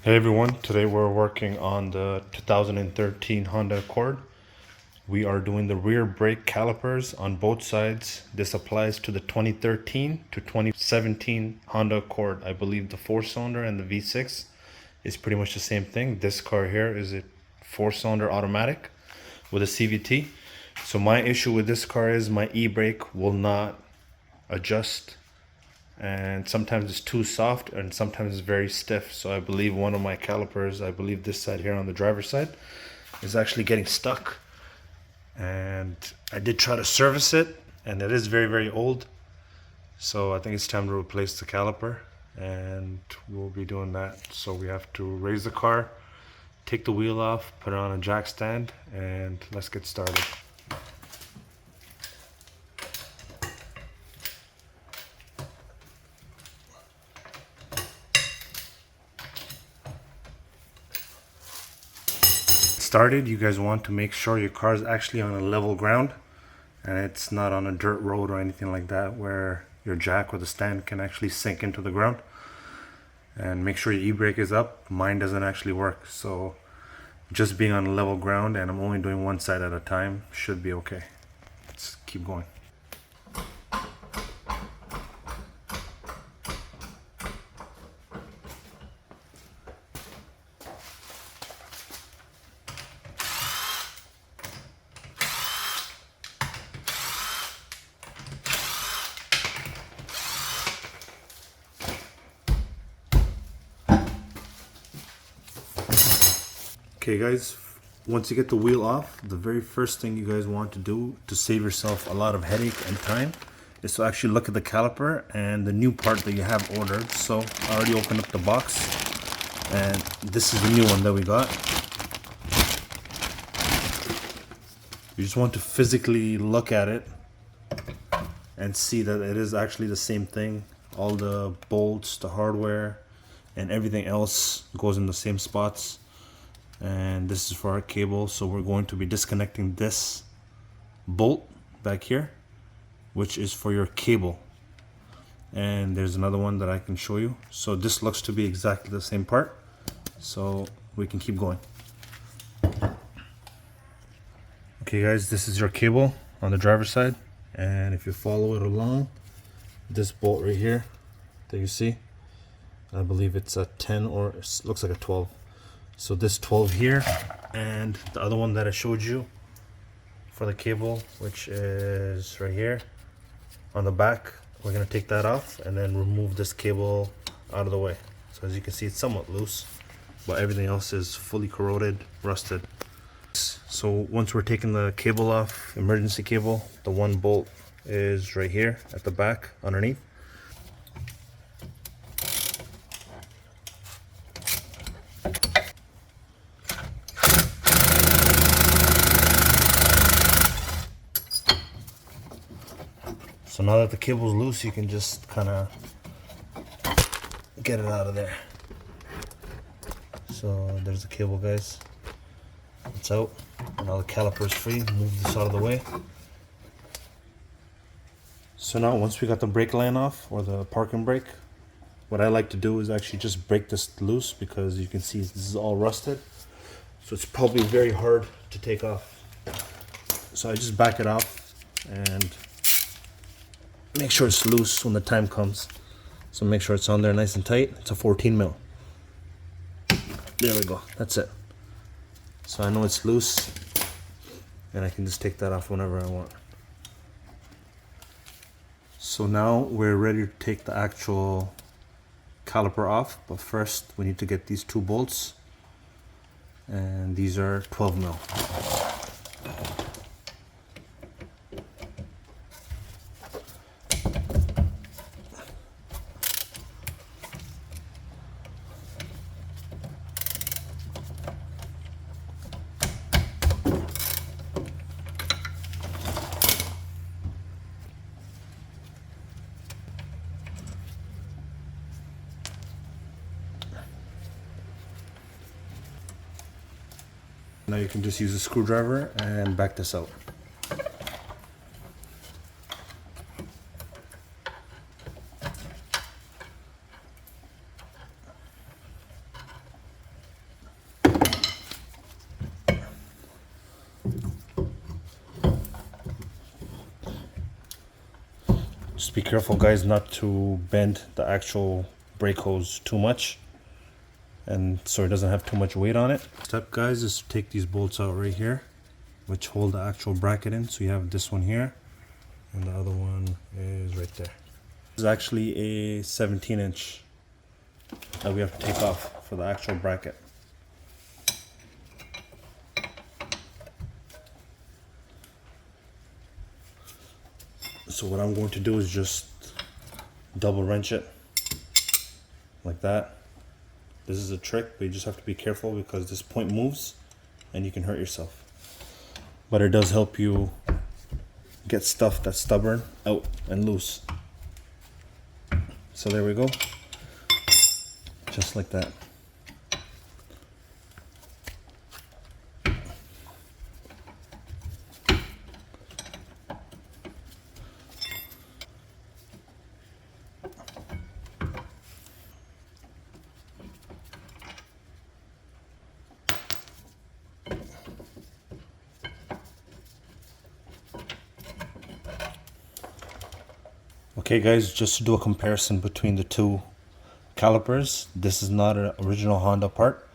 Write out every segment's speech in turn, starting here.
Hey everyone, today we're working on the 2013 Honda Accord. We are doing the rear brake calipers on both sides. This applies to the 2013 to 2017 Honda Accord. I believe the 4-cylinder and the V6 is pretty much the same thing. This car here is a 4-cylinder automatic with a CVT. So my issue with this car is my e-brake will not adjust, and sometimes it's too soft and sometimes it's very stiff. So I believe one of my calipers, I believe this side here on the driver's side, is actually getting stuck. And I did try to service it, and it is very old. So I think it's time to replace the caliper, and we'll be doing that. So we have to raise the car, take the wheel off, put it on a jack stand, and let's get started. Started, you guys want to make sure your car is actually on a level ground and it's not on a dirt road or anything like that where your jack or the stand can actually sink into the ground. And make sure your e-brake is up. Mine doesn't actually work, so just being on level ground, and I'm only doing one side at a time, should be okay. Let's keep going. Okay guys, once you get the wheel off, the very first thing you guys want to do to save yourself a lot of headache and time is to actually look at the caliper and the new part that you have ordered. So I already opened up the box, and this is the new one that we got. You just want to physically look at it and see that it is actually the same thing. All the bolts, the hardware, and everything else goes in the same spots. And this is for our cable, so we're going to be disconnecting this bolt back here, which is for your cable. And there's another one that I can show you. So this looks to be exactly the same part, so we can keep going. Okay guys, this is your cable on the driver's side, and if you follow it along, this bolt right here that you see, I believe it's a 10 or it looks like a 12. So this 12 here, and the other one that I showed you for the cable, which is right here on the back, we're going to take that off and then remove this cable out of the way. So as you can see, it's somewhat loose, but everything else is fully corroded, rusted. So once we're taking the cable off, emergency cable, the one bolt is right here at the back underneath. So now that the cable's loose, you can just kind of get it out of there. So there's the cable, guys. It's out. Now the caliper's free. Move this out of the way. So now once we got the brake line off, or the parking brake, what I like to do is actually just break this loose, because you can see this is all rusted. So it's probably very hard to take off. So I just back it off and make sure it's loose when the time comes. So make sure it's on there nice and tight. It's a 14 mil. There we go. That's it. So I know it's loose, and I can just take that off whenever I want. So now we're ready to take the actual caliper off, but first we need to get these two bolts, and these are 12 mil. Now you can just use a screwdriver and back this out. be careful, guys, not to bend the actual brake hose too much, and so it doesn't have too much weight on it. Step, guys, is to take these bolts out right here, which hold the actual bracket in. So you have this one here, and the other one is right there. This is actually a 17-inch that we have to take off for the actual bracket. So what I'm going to do is just double wrench it like that. This is a trick, but you just have to be careful because this point moves and you can hurt yourself. But it does help you get stuff that's stubborn out and loose. So there we go. Just like that. Okay, guys, just to do a comparison between the two calipers, this is not an original Honda part.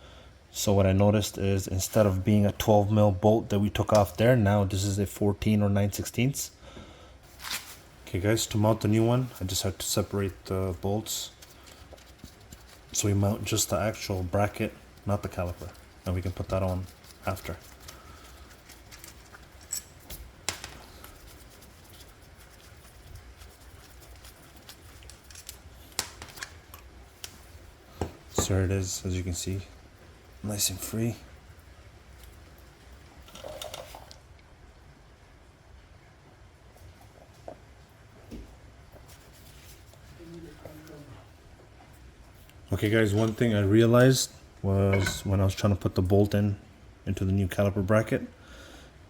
So what I noticed is instead of being a 12mm bolt that we took off there, now this is a 14 or 9/16. Okay, guys, to mount the new one, I just have to separate the bolts. So we mount just the actual bracket, not the caliper, and we can put that on after. So there it is, as you can see, nice and free. Okay, guys, one thing I realized was when I was trying to put the bolt into the new caliper bracket,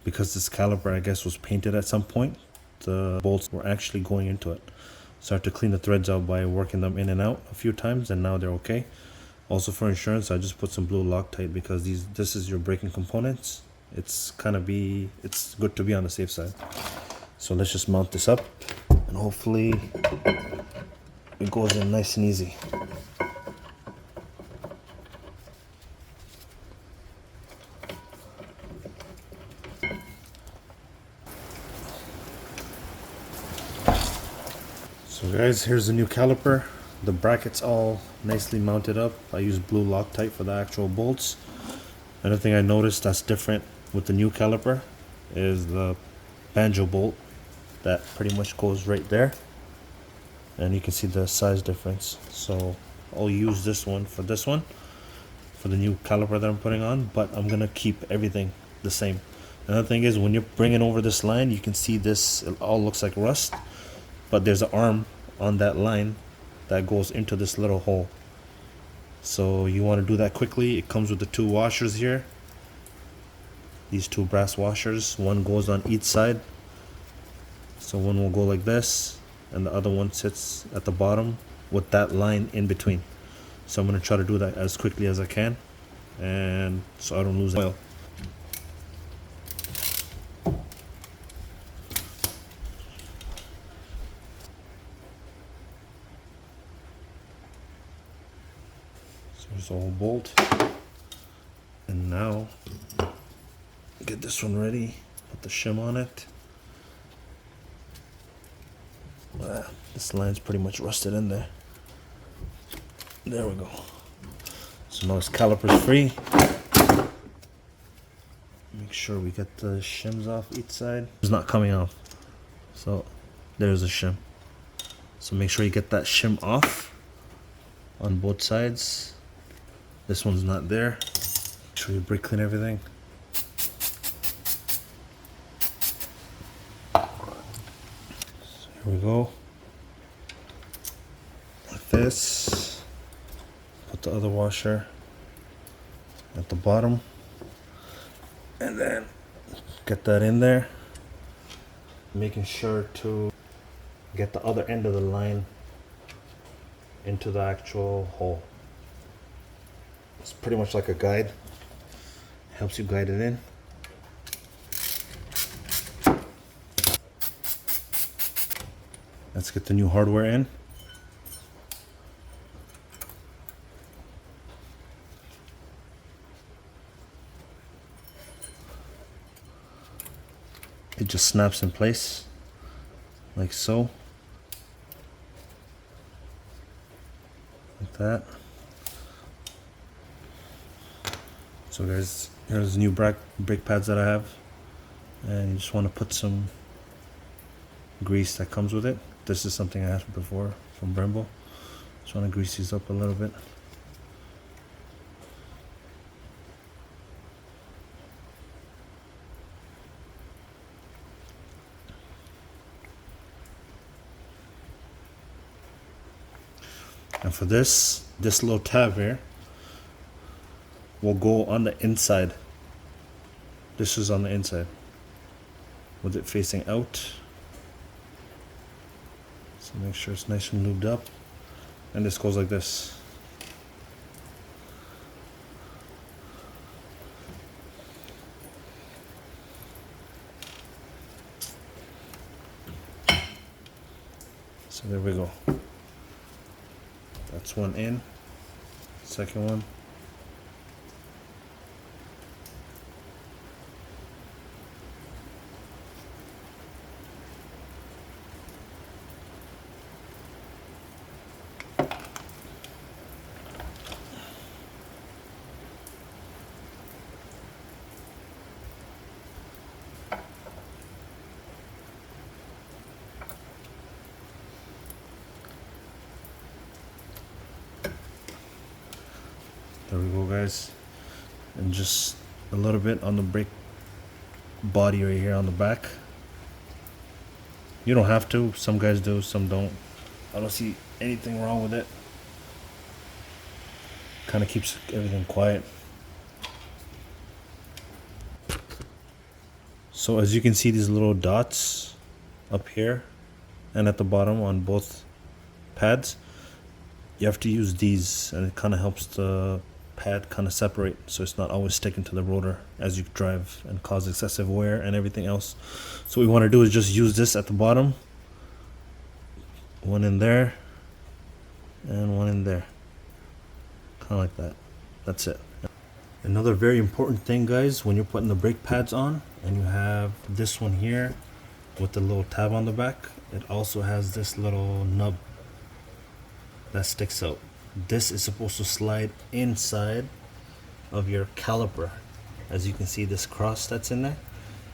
because this caliper, I guess, was painted at some point, the bolts were actually going into it. So I had to clean the threads out by working them in and out a few times, and now they're okay. Also, for insurance, I just put some blue Loctite because this is your braking components. It's good to be on the safe side. So let's just mount this up, and hopefully it goes in nice and easy. So guys, here's the new caliper. The bracket's all nicely mounted up. I use blue Loctite for the actual bolts. Another thing I noticed that's different with the new caliper is the banjo bolt that pretty much goes right there. And you can see the size difference. So I'll use this one for the new caliper that I'm putting on, but I'm gonna keep everything the same. Another thing is when you're bringing over this line, you can see this, it all looks like rust, but there's an arm on that line that goes into this little hole. So you want to do that quickly. It comes with the two washers here, these two brass washers. One goes on each side, so one will go like this and the other one sits at the bottom with that line in between. So I'm going to try to do that as quickly as I can, and so I don't lose oil. There's a whole bolt, and now get this one ready, put the shim on it. This line's pretty much rusted in there. There we go. So now this caliper's free. Make sure we get the shims off each side. It's not coming off, so there's a shim. So make sure you get that shim off on both sides. This one's not there. Make sure you brake clean everything. So here we go. Like this. Put the other washer at the bottom. And then get that in there. Making sure to get the other end of the line into the actual hole. It's pretty much like a guide. Helps you guide it in. Let's get the new hardware in. It just snaps in place like so, like that. So guys, here's the new brake pads that I have, and you just want to put some grease that comes with it. This is something I had before from Brembo. Just want to grease these up a little bit. And for this little tab here will go on the inside. This is on the inside with it facing out. So make sure it's nice and lubed up. And this goes like this. So there we go. That's one in. Second one. There we go, guys. And just a little bit on the brake body right here on the back. You don't have to. Some guys do, some don't. I don't see anything wrong with it. Kind of keeps everything quiet. So as you can see, these little dots up here and at the bottom on both pads, you have to use these, and it kind of helps the pad kind of separate, so it's not always sticking to the rotor as you drive and cause excessive wear and everything else. So what we want to do is just use this at the bottom, one in there and one in there, kind of like that. That's it. Another very important thing, guys, when you're putting the brake pads on and you have this one here with the little tab on the back, it also has this little nub that sticks out. This is supposed to slide inside of your caliper. As you can see, this cross that's in there.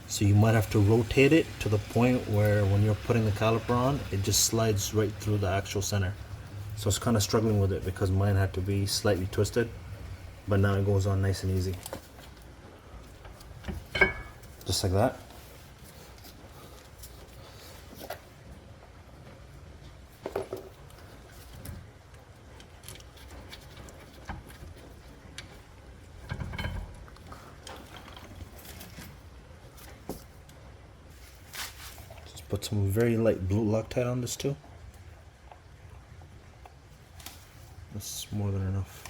So you might have to rotate it to the point where when you're putting the caliper on, it just slides right through the actual center. So I was kind of struggling with it because mine had to be slightly twisted, but now it goes on nice and easy. Just like that. Put some very light blue Loctite on this too. That's more than enough.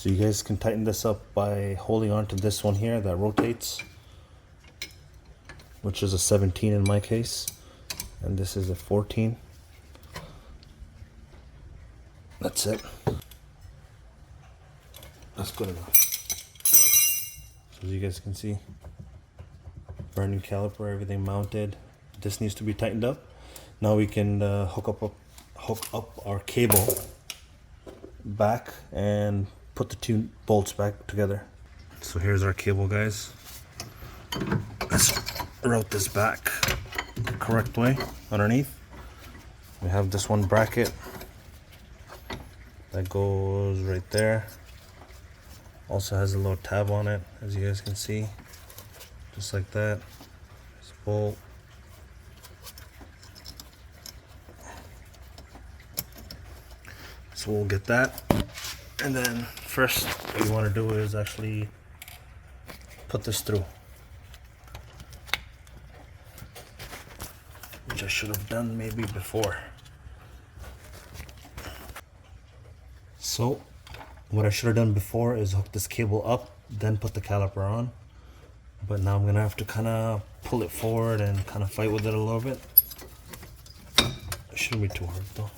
So you guys can tighten this up by holding on to this one here that rotates, which is a 17 in my case, and this is a 14. That's it. That's good enough. So as you guys can see, brand new caliper, everything mounted. This needs to be tightened up. Now we can hook up our cable back and put the two bolts back together. So here's our cable, guys. Let's route this back the correct way underneath. We have this one bracket That goes right there. Also has a little tab on it, as you guys can see. Just like that. This bolt. So we'll get that. And then first what you want to do is actually put this through. Which I should have done maybe before. So what I should have done before is hook this cable up, then put the caliper on. But now I'm gonna have to kind of pull it forward and kind of fight with it a little bit. It shouldn't be too hard though.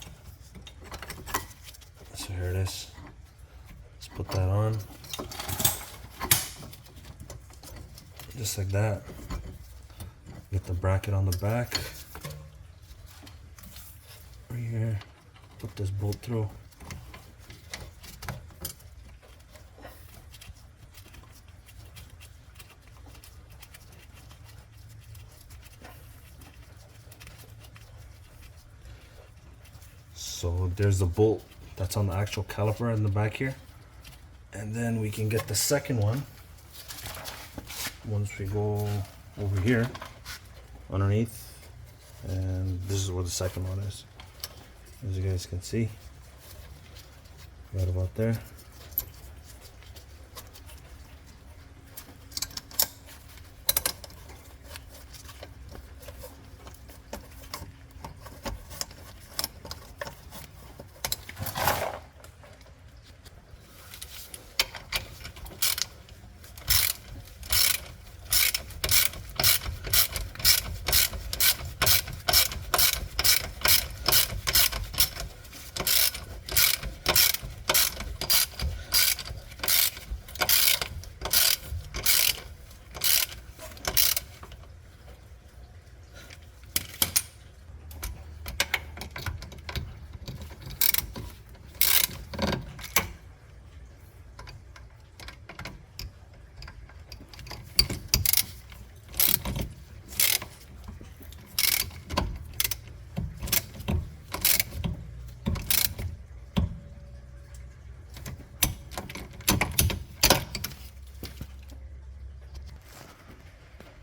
So here it is. Let's put that on. Just like that. Get the bracket on the back. Right here. Put this bolt through. So there's the bolt that's on the actual caliper in the back here. And then we can get the second one once we go over here underneath. And this is where the second one is. As you guys can see. Right about there.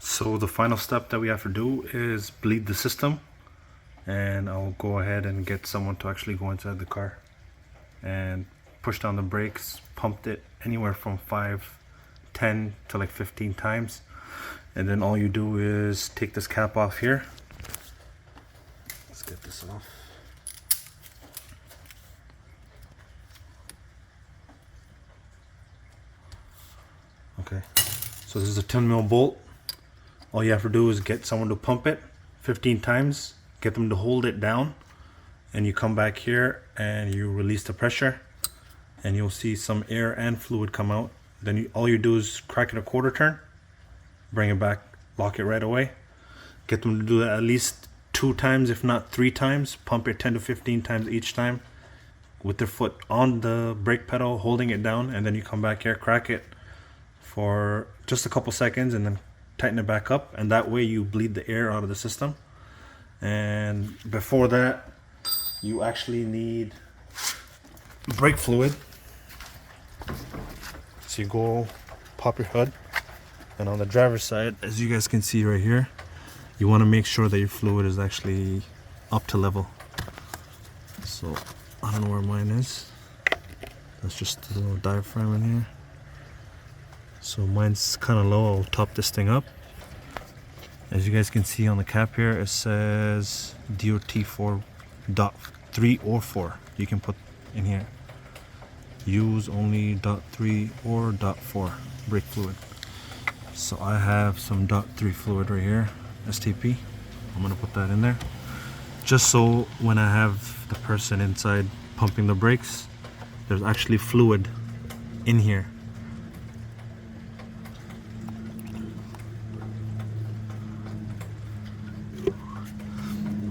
So the final step that we have to do is bleed the system, and I'll go ahead and get someone to actually go inside the car and push down the brakes, pumped it anywhere from 5, 10 to like 15 times, and then all you do is take this cap off here. Let's get this off. Okay, so this is a 10mm bolt. All you have to do is get someone to pump it 15 times, get them to hold it down, and you come back here and you release the pressure, and you'll see some air and fluid come out. Then all you do is crack it a quarter turn, bring it back, lock it right away. Get them to do that at least 2 times, if not 3 times. Pump it 10 to 15 times each time with their foot on the brake pedal, holding it down, and then you come back here, crack it for just a couple seconds, and then tighten it back up, and that way you bleed the air out of the system. And before that, you actually need brake fluid. So you go pop your hood, and on the driver's side, as you guys can see right here, you want to make sure that your fluid is actually up to level. So I don't know where mine is. That's just a little diaphragm in here. So mine's kind of low. I'll top this thing up. As you guys can see on the cap here, it says DOT 4.3 or 4. You can put in here. Use only .3 or .4 brake fluid. So I have some .3 fluid right here, STP. I'm gonna put that in there, just so when I have the person inside pumping the brakes, there's actually fluid in here.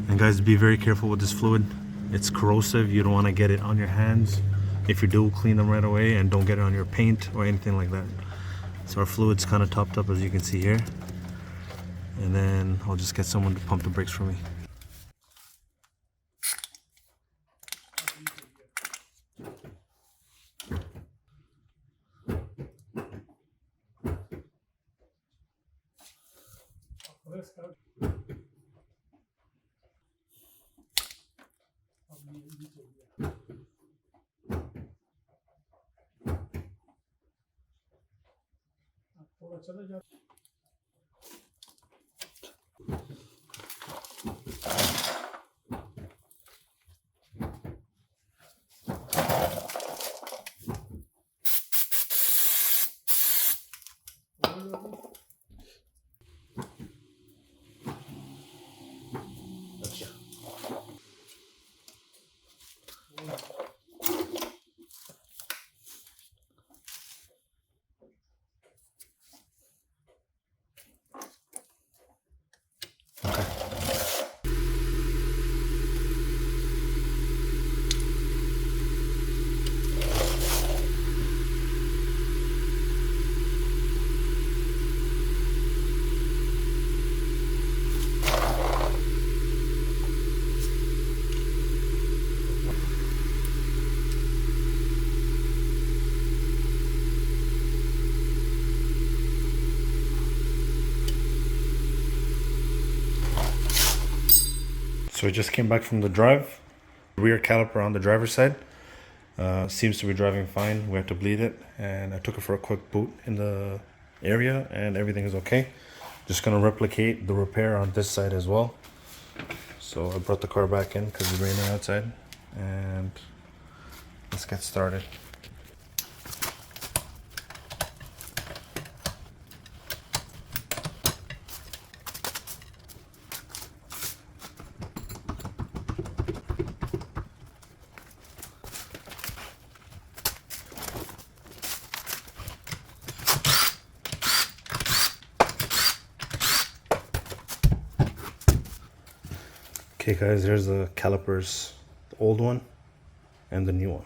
And guys, be very careful with this fluid. It's corrosive. You don't want to get it on your hands. If you do, clean them right away, and don't get it on your paint or anything like that. So our fluid's kind of topped up, as you can see here. And then I'll just get someone to pump the brakes for me. So I just came back from the drive. Rear caliper on the driver's side seems to be driving fine. We had to bleed it, and I took it for a quick boot in the area, and everything is okay. Just gonna replicate the repair on this side as well. So I brought the car back in because it's raining outside, and let's get started. Okay guys, here's the calipers, the old one and the new one.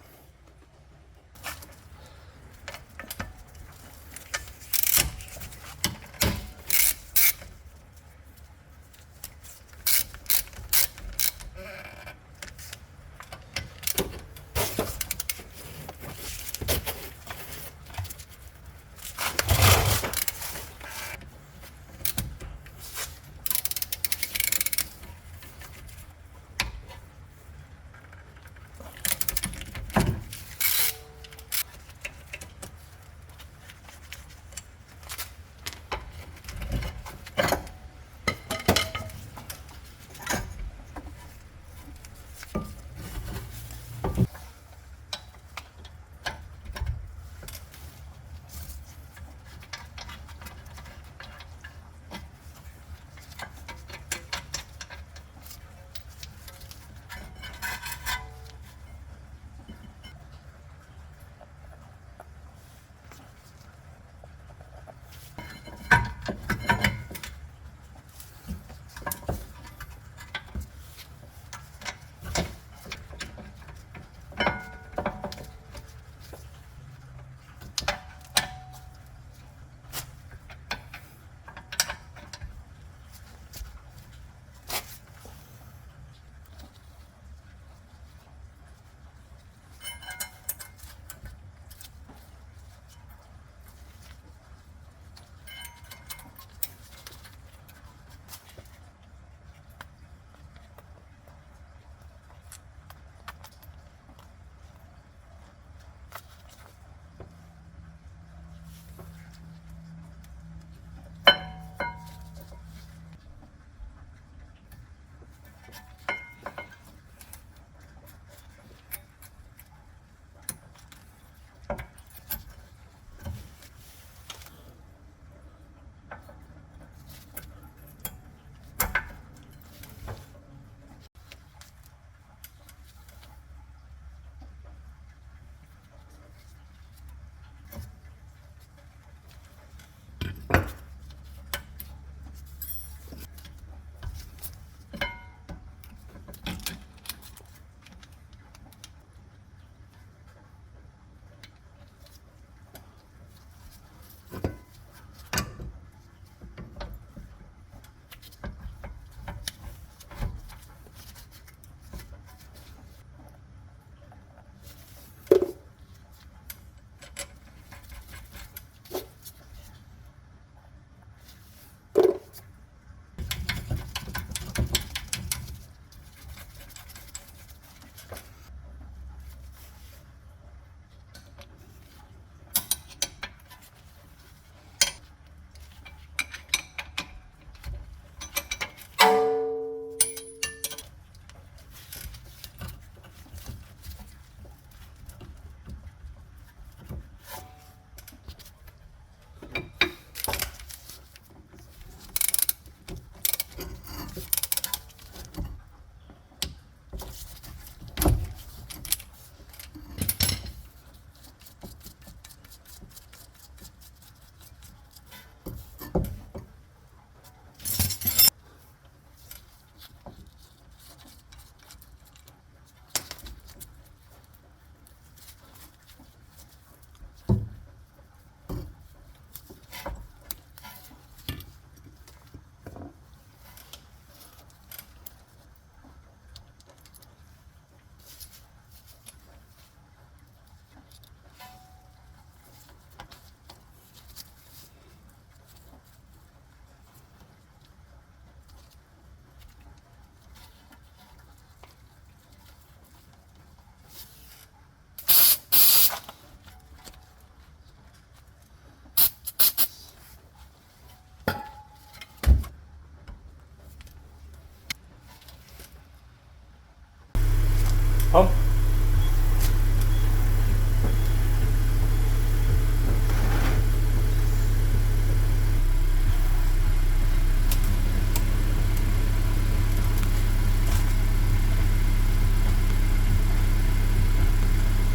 Pump.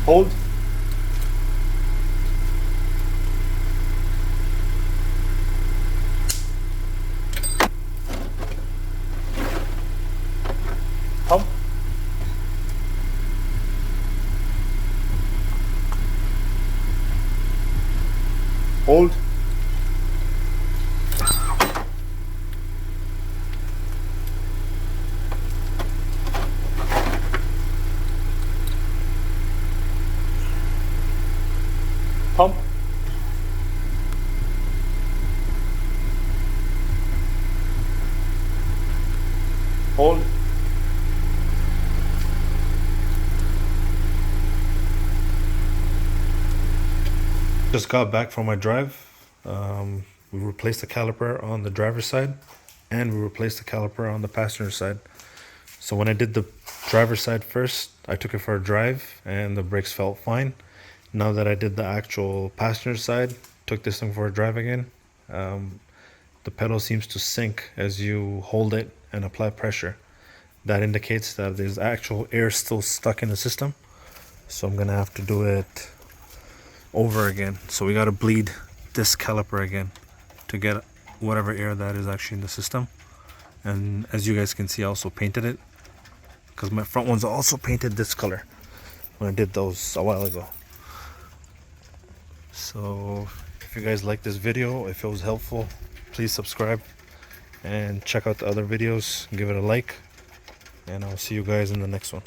Hold. Pump. Hold. Pump. Hold. Just got back from my drive. We replaced the caliper on the driver's side and we replaced the caliper on the passenger side. So when I did the driver's side first, I took it for a drive and the brakes felt fine. Now that I did the actual passenger side, took this thing for a drive again, the pedal seems to sink as you hold it and apply pressure. That indicates that there's actual air still stuck in the system. So I'm gonna have to do it over again. So we gotta bleed this caliper again to get whatever air that is actually in the system. And as you guys can see, I also painted it because my front ones also painted this color when I did those a while ago. So if you guys like this video, if it was helpful, please subscribe and check out the other videos, give it a like, and I'll see you guys in the next one.